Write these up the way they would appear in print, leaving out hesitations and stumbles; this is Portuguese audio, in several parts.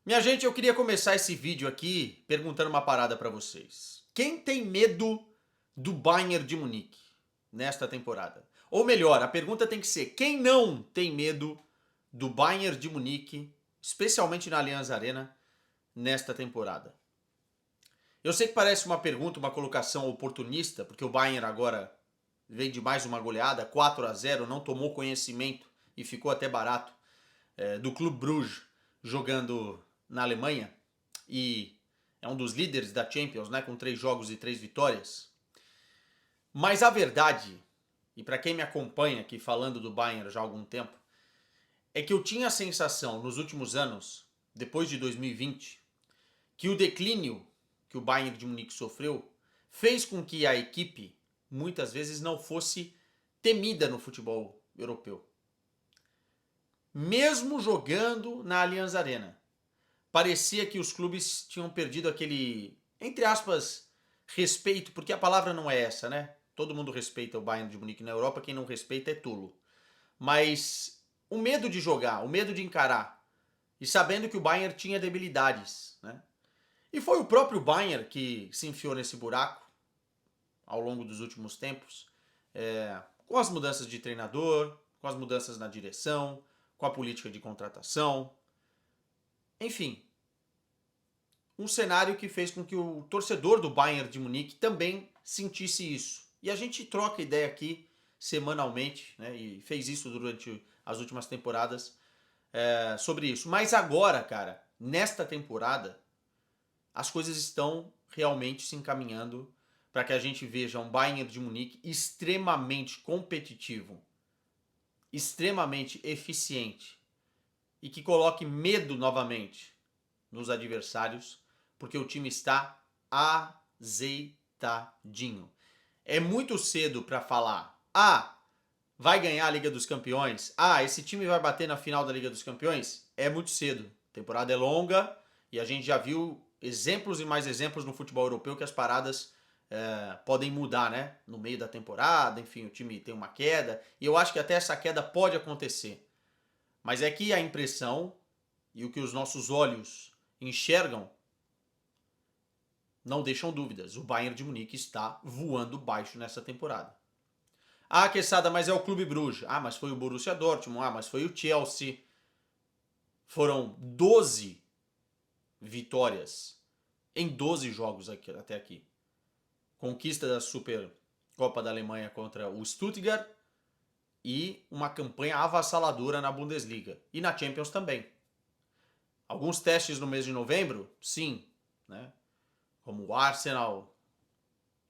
Minha gente, eu queria começar esse vídeo aqui perguntando uma parada pra vocês. Quem tem medo do Bayern de Munique nesta temporada? Ou melhor, a pergunta tem que ser: quem não tem medo do Bayern de Munique, especialmente na Allianz Arena, nesta temporada? Eu sei que parece uma pergunta, uma colocação oportunista, porque o Bayern agora vem de mais uma goleada, 4-0, não tomou conhecimento e ficou até barato do Clube Bruges jogando na Alemanha e é um dos líderes da Champions, né, com 3 jogos e 3 vitórias. Mas a verdade, e para quem me acompanha aqui falando do Bayern já há algum tempo, é que eu tinha a sensação nos últimos anos, depois de 2020, que o declínio que o Bayern de Munique sofreu fez com que a equipe muitas vezes não fosse temida no futebol europeu. Mesmo jogando na Allianz Arena, parecia que os clubes tinham perdido aquele, entre aspas, respeito, porque a palavra não é essa, né? Todo mundo respeita o Bayern de Munique na Europa, quem não respeita é tolo. Mas o medo de jogar, o medo de encarar, e sabendo que o Bayern tinha debilidades, né? E foi o próprio Bayern que se enfiou nesse buraco ao longo dos últimos tempos, com as mudanças de treinador, com as mudanças na direção, com a política de contratação, enfim, um cenário que fez com que o torcedor do Bayern de Munique também sentisse isso. E a gente troca ideia aqui semanalmente, né, e fez isso durante as últimas temporadas sobre isso. Mas agora, cara, nesta temporada, as coisas estão realmente se encaminhando para que a gente veja um Bayern de Munique extremamente competitivo, extremamente eficiente e que coloque medo novamente nos adversários, porque o time está azeitadinho. É muito cedo para falar: "Ah, vai ganhar a Liga dos Campeões? Ah, esse time vai bater na final da Liga dos Campeões?" É muito cedo. A temporada é longa e a gente já viu exemplos e mais exemplos no futebol europeu que as paradas podem mudar, né? No meio da temporada, enfim, o time tem uma queda e eu acho que até essa queda pode acontecer. Mas é que a impressão e o que os nossos olhos enxergam não deixam dúvidas. O Bayern de Munique está voando baixo nessa temporada. Ah, Quesada, mas é o Clube Bruges. Ah, mas foi o Borussia Dortmund. Ah, mas foi o Chelsea. Foram 12 vitórias em 12 jogos até aqui. Conquista da Supercopa da Alemanha contra o Stuttgart e uma campanha avassaladora na Bundesliga. E na Champions também. Alguns testes no mês de novembro? Sim. Né? Como o Arsenal,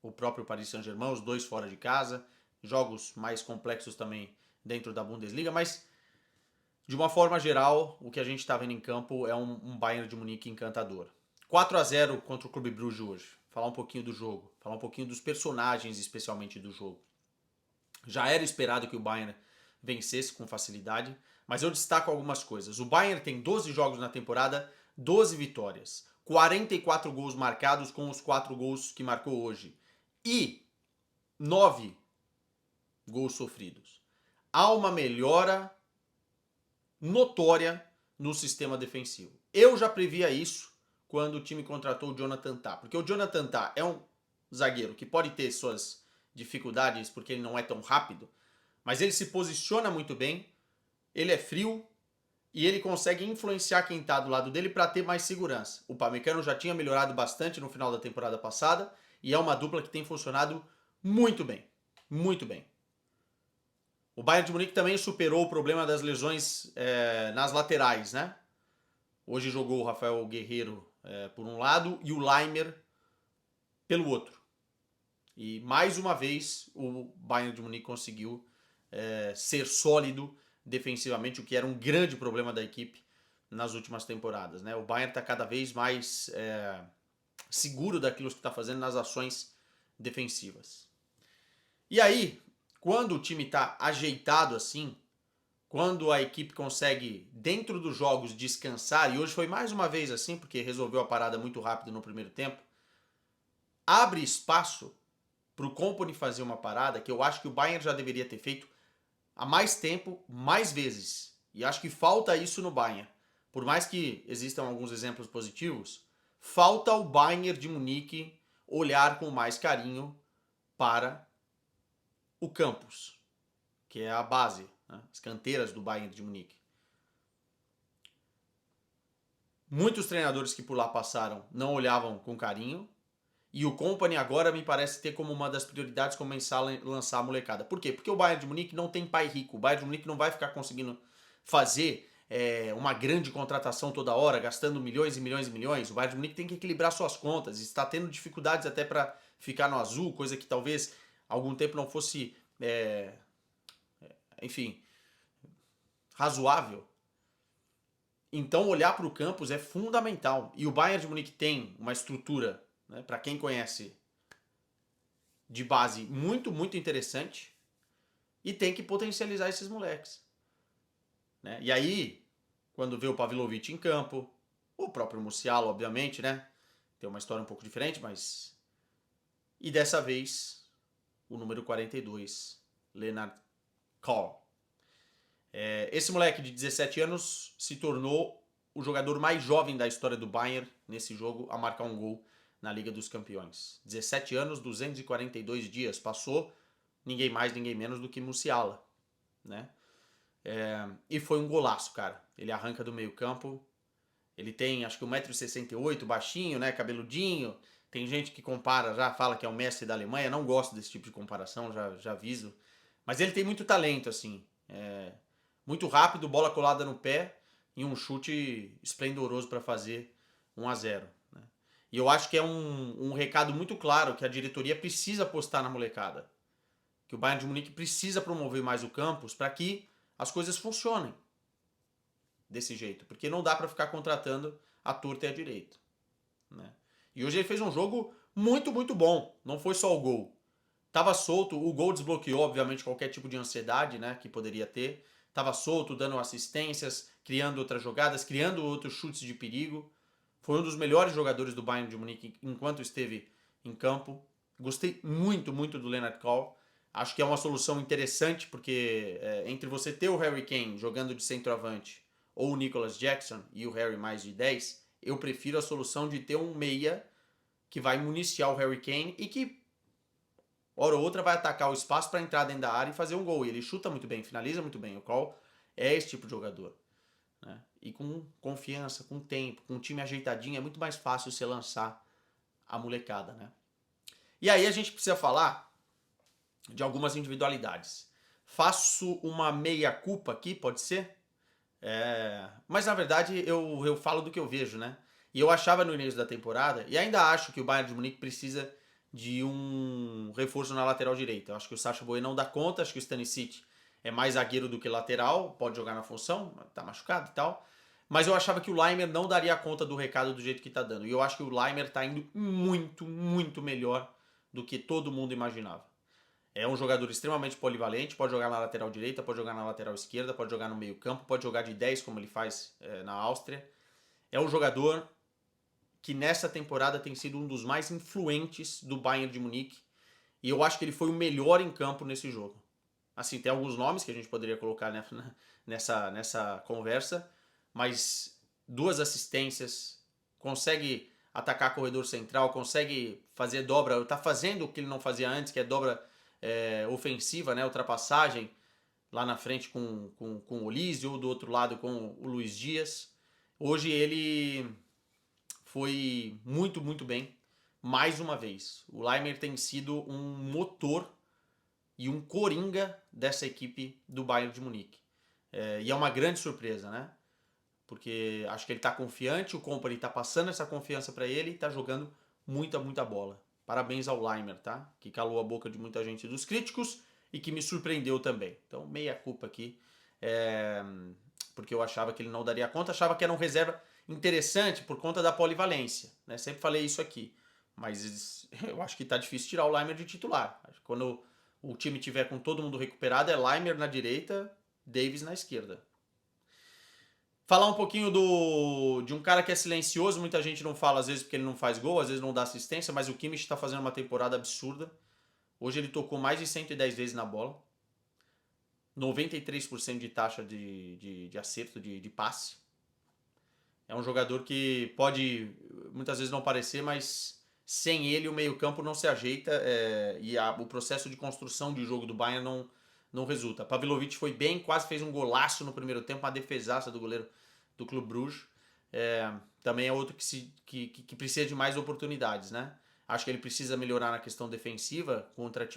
o próprio Paris Saint-Germain, os dois fora de casa. Jogos mais complexos também dentro da Bundesliga, mas de uma forma geral, o que a gente está vendo em campo é um Bayern de Munique encantador. 4-0 contra o Clube Bruges hoje. Falar um pouquinho do jogo, falar um pouquinho dos personagens, especialmente do jogo. Já era esperado que o Bayern vencesse com facilidade, mas eu destaco algumas coisas. O Bayern tem 12 jogos na temporada, 12 vitórias, 44 gols marcados com os 4 gols que marcou hoje e 9 gols sofridos. Há uma melhora notória no sistema defensivo. Eu já previa isso quando o time contratou o Jonathan Tah, porque o Jonathan Tah é um zagueiro que pode ter suas dificuldades porque ele não é tão rápido, mas ele se posiciona muito bem, ele é frio e ele consegue influenciar quem está do lado dele para ter mais segurança. O Pamecano já tinha melhorado bastante no final da temporada passada e é uma dupla que tem funcionado muito bem, muito bem. O Bayern de Munique também superou o problema das lesões nas laterais, né? Hoje jogou o Rafael Guerreiro por um lado e o Laimer pelo outro. E mais uma vez o Bayern de Munique conseguiu ser sólido defensivamente, o que era um grande problema da equipe nas últimas temporadas, né? O Bayern está cada vez mais seguro daquilo que está fazendo nas ações defensivas. E aí, quando o time está ajeitado assim, quando a equipe consegue, dentro dos jogos, descansar, e hoje foi mais uma vez assim, porque resolveu a parada muito rápido no primeiro tempo, abre espaço para o Kompany fazer uma parada que eu acho que o Bayern já deveria ter feito há mais tempo, mais vezes. E acho que falta isso no Bayern. por mais que existam alguns exemplos positivos, falta ao Bayern de Munique olhar com mais carinho para o campus, que é a base, né? As canteiras do Bayern de Munique. Muitos treinadores que por lá passaram não olhavam com carinho, e o Kompany agora me parece ter como uma das prioridades começar a lançar a molecada. Por quê? Porque o Bayern de Munique não tem pai rico. O Bayern de Munique não vai ficar conseguindo fazer uma grande contratação toda hora, gastando milhões e milhões e milhões. O Bayern de Munique tem que equilibrar suas contas. Está tendo dificuldades até para ficar no azul, coisa que talvez algum tempo não fosse, enfim, razoável. Então olhar para o campus é fundamental. E o Bayern de Munique tem uma estrutura, né, para quem conhece, de base muito, muito interessante, e tem que potencializar esses moleques. Né? E aí, quando vê o Pavlovic em campo, o próprio Musiala, obviamente, né? Tem uma história um pouco diferente, mas... E dessa vez, o número 42, Leonard Kohl. Esse moleque de 17 anos se tornou o jogador mais jovem da história do Bayern nesse jogo a marcar um gol na Liga dos Campeões. 17 anos, 242 dias. Passou ninguém mais, ninguém menos do que Musiala, né? E foi um golaço, cara. Ele arranca do meio campo. Ele tem, acho que 1,68 m, baixinho, né? Cabeludinho. Tem gente que compara, já fala que é o Messi da Alemanha. Não gosto desse tipo de comparação, já aviso. Mas ele tem muito talento, assim. Muito rápido, bola colada no pé e um chute esplendoroso para fazer 1-0. Né? E eu acho que é um recado muito claro que a diretoria precisa apostar na molecada. Que o Bayern de Munique precisa promover mais o campus para que as coisas funcionem desse jeito. Porque não dá para ficar contratando à torta e à direita. Né? E hoje ele fez um jogo muito, muito bom. Não foi só o gol. Tava solto, o gol desbloqueou, obviamente, qualquer tipo de ansiedade, né, que poderia ter. Tava solto, dando assistências, criando outras jogadas, criando outros chutes de perigo. Foi um dos melhores jogadores do Bayern de Munique enquanto esteve em campo. Gostei muito, muito do Leonard Kohl. Acho que é uma solução interessante, porque entre você ter o Harry Kane jogando de centroavante ou o Nicholas Jackson e o Harry mais de 10, eu prefiro a solução de ter um meia que vai municiar o Harry Kane e que hora ou outra vai atacar o espaço para entrar dentro da área e fazer um gol. E ele chuta muito bem, finaliza muito bem. O Kohl é esse tipo de jogador. Né? E com confiança, com tempo, com um time ajeitadinho, é muito mais fácil você lançar a molecada. Né? E aí a gente precisa falar de algumas individualidades. Faço uma meia-culpa aqui, pode ser? Mas na verdade eu falo do que eu vejo, né? E eu achava no início da temporada, e ainda acho que o Bayern de Munique precisa de um reforço na lateral direita. Eu acho que o Sacha Boey não dá conta, acho que o Stanisic é mais zagueiro do que lateral, pode jogar na função, tá machucado e tal. Mas eu achava que o Laimer não daria conta do recado do jeito que tá dando. E eu acho que o Laimer tá indo muito, muito melhor do que todo mundo imaginava. É um jogador extremamente polivalente, pode jogar na lateral direita, pode jogar na lateral esquerda, pode jogar no meio campo, pode jogar de 10 como ele faz na Áustria. É um jogador que nessa temporada tem sido um dos mais influentes do Bayern de Munique. E eu acho que ele foi o melhor em campo nesse jogo. Assim, tem alguns nomes que a gente poderia colocar nessa conversa, mas 2 assistências, consegue atacar corredor central, consegue fazer dobra, tá fazendo o que ele não fazia antes, que é dobra ofensiva, né, ultrapassagem lá na frente com o Olise ou do outro lado com o Luiz Dias. Hoje ele foi muito, muito bem, mais uma vez. O Laimer tem sido um motor e um coringa dessa equipe do Bayern de Munique. E é uma grande surpresa, né? Porque acho que ele está confiante, o Kompany está passando essa confiança para ele e está jogando muita, muita bola. Parabéns ao Laimer, tá? Que calou a boca de muita gente dos críticos e que me surpreendeu também. Então, meia culpa aqui, porque eu achava que ele não daria conta, achava que era um reserva interessante por conta da polivalência, né? Sempre falei isso aqui, mas eu acho que tá difícil tirar o Laimer de titular. Quando o time tiver com todo mundo recuperado, é Laimer na direita, Davis na esquerda. Falar um pouquinho de um cara que é silencioso, muita gente não fala às vezes porque ele não faz gol, às vezes não dá assistência, mas o Kimmich está fazendo uma temporada absurda. Hoje ele tocou mais de 110 vezes na bola, 93% de taxa de acerto de passe. É um jogador que pode muitas vezes não parecer, mas sem ele o meio-campo não se ajeita o processo de construção de jogo do Bayern não resulta. Pavlovic foi bem, quase fez um golaço no primeiro tempo, uma defesaça do goleiro do Clube Bruges. Também é outro que precisa de mais oportunidades, né? Acho que ele precisa melhorar na questão defensiva contra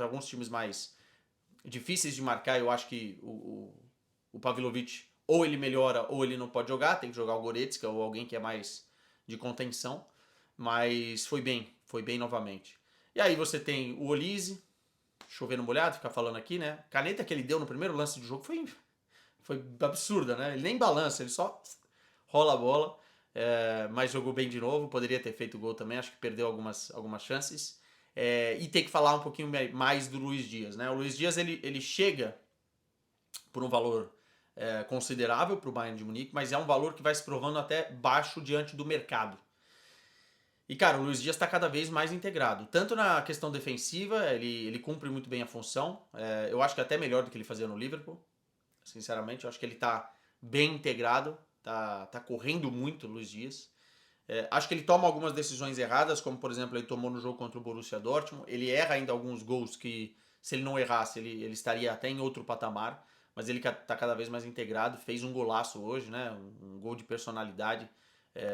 alguns times mais difíceis de marcar. Eu acho que o Pavlovic ou ele melhora ou ele não pode jogar, tem que jogar o Goretzka ou alguém que é mais de contenção, mas foi bem novamente. E aí você tem o Olise, chovendo molhado, ficar falando aqui, né? Caneta que ele deu no primeiro lance do jogo foi absurda, né? Ele nem balança, ele só rola a bola, mas jogou bem de novo, poderia ter feito gol também, acho que perdeu algumas chances. E tem que falar um pouquinho mais do Luiz Dias, né? O Luiz Dias ele chega por um valor considerável para o Bayern de Munique, mas é um valor que vai se provando até baixo diante do mercado. E, cara, o Luiz Dias está cada vez mais integrado. Tanto na questão defensiva, ele cumpre muito bem a função. Eu acho que até melhor do que ele fazia no Liverpool. Sinceramente, eu acho que ele está bem integrado. Tá correndo muito o Luiz Dias. Acho que ele toma algumas decisões erradas, como, por exemplo, ele tomou no jogo contra o Borussia Dortmund. Ele erra ainda alguns gols que, se ele não errasse, ele estaria até em outro patamar. Mas ele está cada vez mais integrado. Fez um golaço hoje, né? Um gol de personalidade.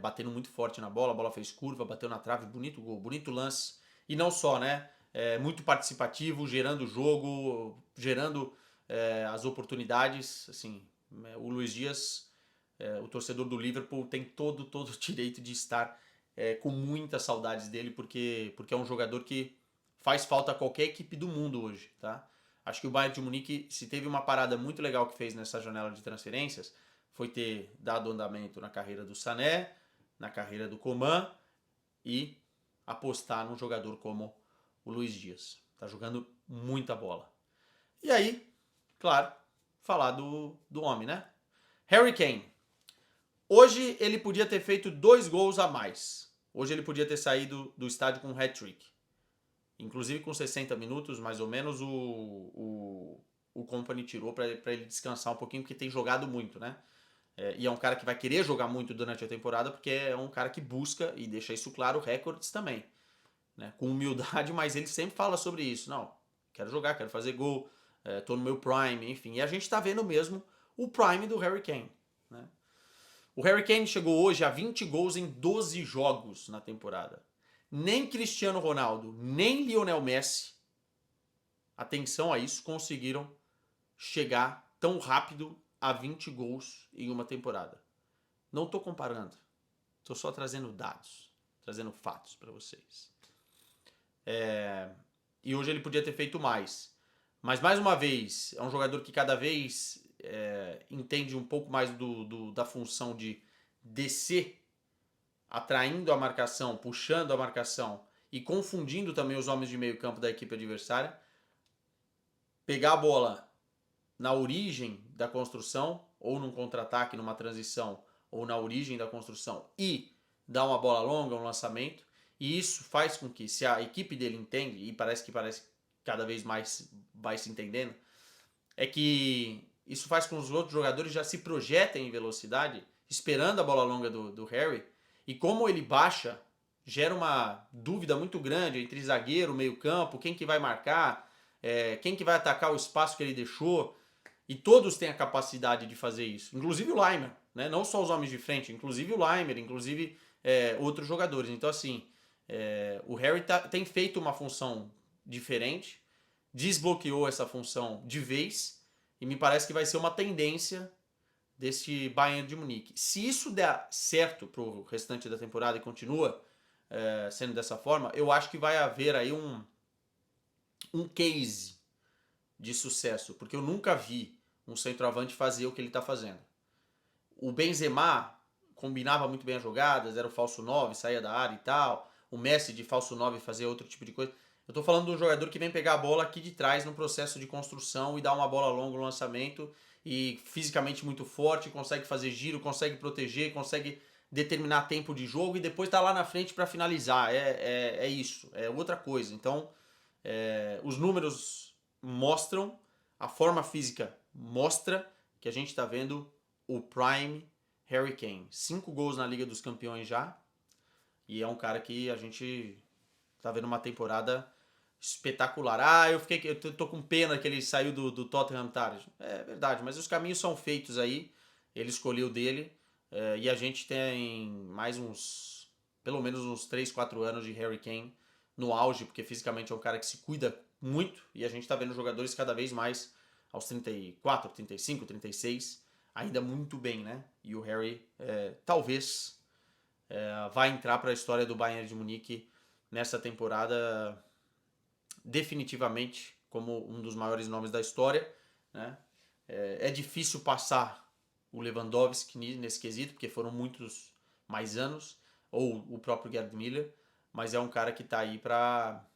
Batendo muito forte na bola, a bola fez curva, bateu na trave, bonito gol, bonito lance. E não só, né? Muito participativo, gerando jogo, gerando as oportunidades. Assim, o Luiz Dias, o torcedor do Liverpool, tem todo o direito de estar com muitas saudades dele, porque é um jogador que faz falta a qualquer equipe do mundo hoje, tá? Acho que o Bayern de Munique, se teve uma parada muito legal que fez nessa janela de transferências, foi ter dado andamento na carreira do Sané, na carreira do Coman e apostar num jogador como o Luiz Dias. Tá jogando muita bola. E aí, claro, falar do homem, né? Harry Kane. Hoje ele podia ter feito 2 gols a mais. Hoje ele podia ter saído do estádio com um hat-trick. Inclusive com 60 minutos, mais ou menos, o Company tirou para ele descansar um pouquinho, porque tem jogado muito, né? E é um cara que vai querer jogar muito durante a temporada, porque é um cara que busca, e deixa isso claro, recordes também. Né? Com humildade, mas ele sempre fala sobre isso. Não, quero jogar, quero fazer gol, tô no meu prime, enfim. E a gente tá vendo mesmo o prime do Harry Kane. Né? O Harry Kane chegou hoje a 20 gols em 12 jogos na temporada. Nem Cristiano Ronaldo, nem Lionel Messi, atenção a isso, conseguiram chegar tão rápido a 20 gols em uma temporada. Não estou comparando, estou só trazendo dados, trazendo fatos para vocês. E hoje ele podia ter feito mais. Mas, mais uma vez, é um jogador que cada vez entende um pouco mais da função de descer, atraindo a marcação, puxando a marcação e confundindo também os homens de meio campo da equipe adversária. Pegar a bola na origem da construção, ou num contra-ataque, numa transição, ou na origem da construção, e dar uma bola longa, um lançamento. E isso faz com que, se a equipe dele entende, e parece cada vez mais vai se entendendo, é que isso faz com que os outros jogadores já se projetem em velocidade, esperando a bola longa do Harry, e como ele baixa, gera uma dúvida muito grande entre zagueiro, meio campo, quem que vai marcar, quem que vai atacar o espaço que ele deixou, e todos têm a capacidade de fazer isso, inclusive o Laimer, né? Não só os homens de frente, inclusive o Laimer, inclusive outros jogadores. Então, assim, o Harry tem feito uma função diferente, desbloqueou essa função de vez, e me parece que vai ser uma tendência desse Bayern de Munique. Se isso der certo para o restante da temporada e continua sendo dessa forma, eu acho que vai haver aí um case de sucesso, porque eu nunca vi um centroavante fazer o que ele está fazendo. O Benzema combinava muito bem as jogadas, era o falso 9, saía da área e tal. O Messi de falso 9 fazia outro tipo de coisa. Eu tô falando de um jogador que vem pegar a bola aqui de trás no processo de construção e dar uma bola longa no lançamento, e fisicamente muito forte, consegue fazer giro, consegue proteger, consegue determinar tempo de jogo e depois tá lá na frente para finalizar. É isso, é outra coisa. Então, os números mostram, a forma física mostra que a gente está vendo o Prime Harry Kane. 5 gols na Liga dos Campeões já. E é um cara que a gente tá vendo uma temporada espetacular. Eu tô com pena que ele saiu do Tottenham tarde. É verdade, mas os caminhos são feitos aí. Ele escolheu dele. E a gente tem mais pelo menos uns 3, 4 anos de Harry Kane no auge, porque fisicamente é um cara que se cuida muito. E a gente tá vendo jogadores cada vez mais aos 34, 35, 36, ainda muito bem, né? E o Harry talvez vai entrar para a história do Bayern de Munique nessa temporada definitivamente como um dos maiores nomes da história, né? É difícil passar o Lewandowski nesse quesito, porque foram muitos mais anos, ou o próprio Gerd Müller, mas é um cara que está aí para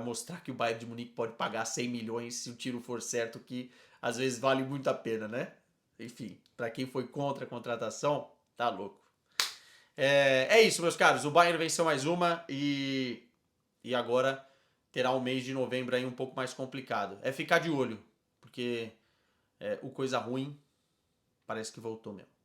mostrar que o Bayern de Munique pode pagar 100 milhões se o tiro for certo, que às vezes vale muito a pena, né? Enfim, para quem foi contra a contratação, tá louco. É isso, meus caros. O Bayern venceu mais uma e agora terá um mês de novembro aí um pouco mais complicado. É ficar de olho, porque o coisa ruim parece que voltou mesmo.